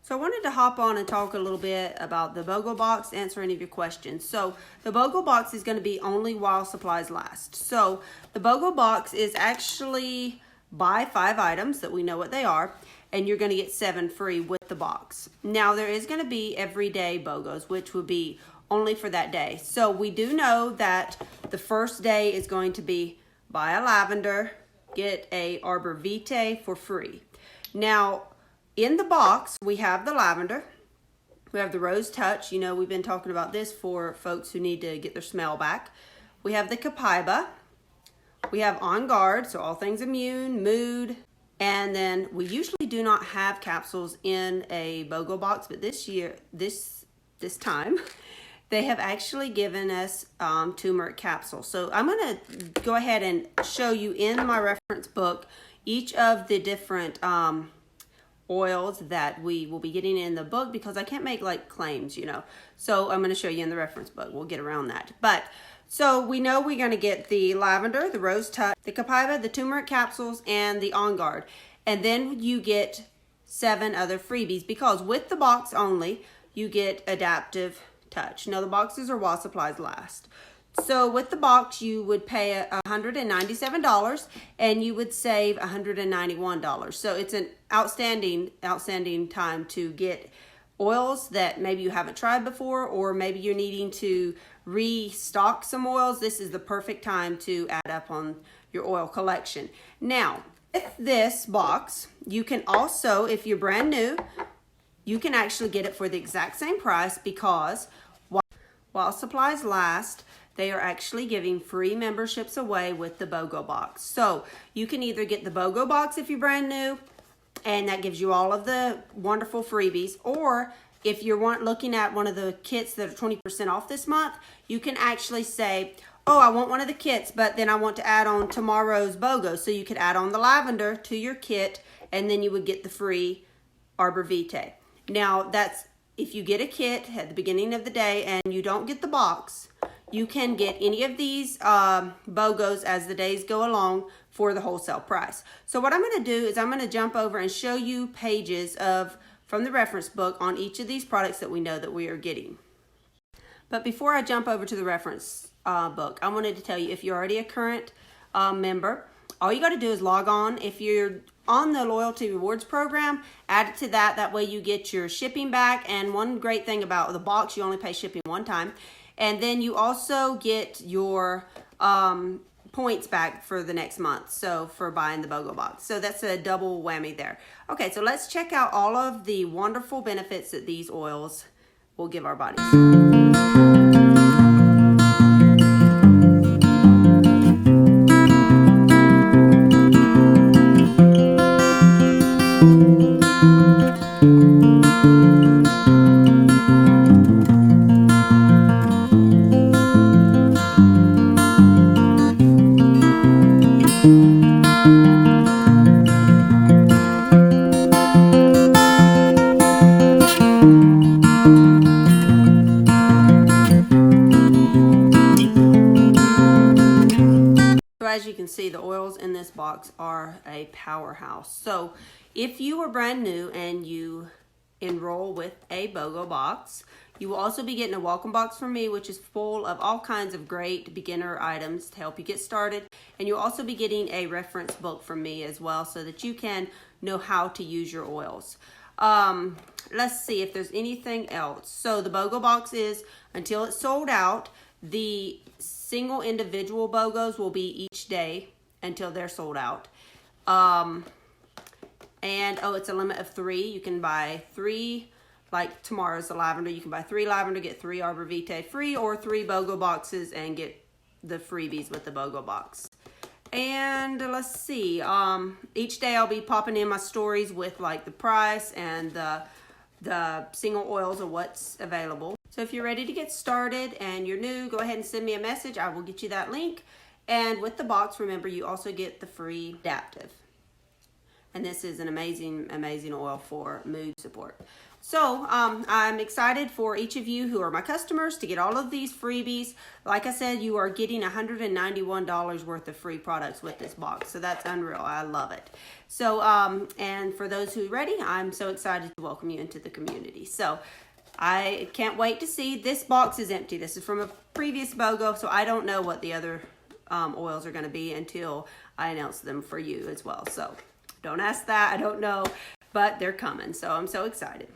So I wanted to hop on and talk a little bit about the BOGO box, answer any of your questions. So the BOGO box is going to be only while supplies last. So the BOGO box is actually buy 5 items that we know what they are, and you're going to get 7 free with the box. Now there is going to be everyday BOGOs, which would be only for that day. So we do know that the first day is going to be buy a lavender, get a Arbor Vitae for free. Now, in the box, we have the lavender, we have the Rose Touch. You know, we've been talking about this for folks who need to get their smell back. We have the Copaiba. We have On Guard, so all things immune, mood. And then we usually do not have capsules in a BOGO box, but this year, this time, they have actually given us turmeric capsules. So I'm going to go ahead and show you in my reference book each of the different oils that we will be getting in the book, because I can't make like claims, you know. So I'm going to show you in the reference book. We'll get around that. But so we know we're going to get the lavender, the Rose Touch, the Copaiba, the turmeric capsules, and the On Guard. And then you get 7 other freebies, because with the box only, you get Adaptiv Touch. Now the boxes are while supplies last. So with the box, you would pay $197 and you would save $191. So it's an outstanding time to get oils that maybe you haven't tried before, or maybe you're needing to restock some oils. This is the perfect time to add up on your oil collection. Now, with this box, you can also, if you're brand new, you can actually get it for the exact same price, because while supplies last, they are actually giving free memberships away with the BOGO box. So you can either get the BOGO box if you're brand new, and that gives you all of the wonderful freebies, or if you're looking at one of the kits that are 20% off this month, you can actually say, oh, I want one of the kits, but then I want to add on tomorrow's BOGO. So you could add on the lavender to your kit, and then you would get the free Arbor Vitae. Now that's if you get a kit at the beginning of the day and you don't get the box, you can get any of these BOGOs as the days go along for the wholesale price. So what I'm going to do is I'm going to jump over and show you pages from the reference book on each of these products that we know that we are getting. But before I jump over to the reference book, I wanted to tell you, if you're already a current member, all you got to do is log on. If you're on the loyalty rewards program, add it to that. That way you get your shipping back. And one great thing about the box, you only pay shipping one time. And then you also get your points back for the next month, so for buying the BOGO box. So that's a double whammy there. Okay, so let's check out all of the wonderful benefits that these oils will give our bodies. As you can see, the oils in this box are a powerhouse. So if you are brand new and you enroll with a BOGO box, you will also be getting a welcome box from me, which is full of all kinds of great beginner items to help you get started. And you'll also be getting a reference book from me as well, so that you can know how to use your oils. Let's see if there's anything else. So the BOGO box is, until it's sold out, the single individual BOGOs will be each day until they're sold out. And it's a limit of 3. You can buy 3, like tomorrow's the lavender. You can buy 3 lavender, get 3 Arbor Vitae free, or 3 BOGO boxes and get the freebies with the BOGO box. And let's see, each day I'll be popping in my stories with like the price and the single oils of what's available. So if you're ready to get started and you're new, go ahead and send me a message. I will get you that link. And with the box, remember, you also get the free Adaptiv. And this is an amazing oil for mood support. So I'm excited for each of you who are my customers to get all of these freebies. Like I said, you are getting $191 worth of free products with this box. So that's unreal. I love it. So, and for those who are ready, I'm so excited to welcome you into the community. So I can't wait to see. This box is empty. This is from a previous BOGO, so I don't know what the other oils are going to be until I announce them for you as well. So don't ask that. I don't know, but they're coming. So I'm so excited.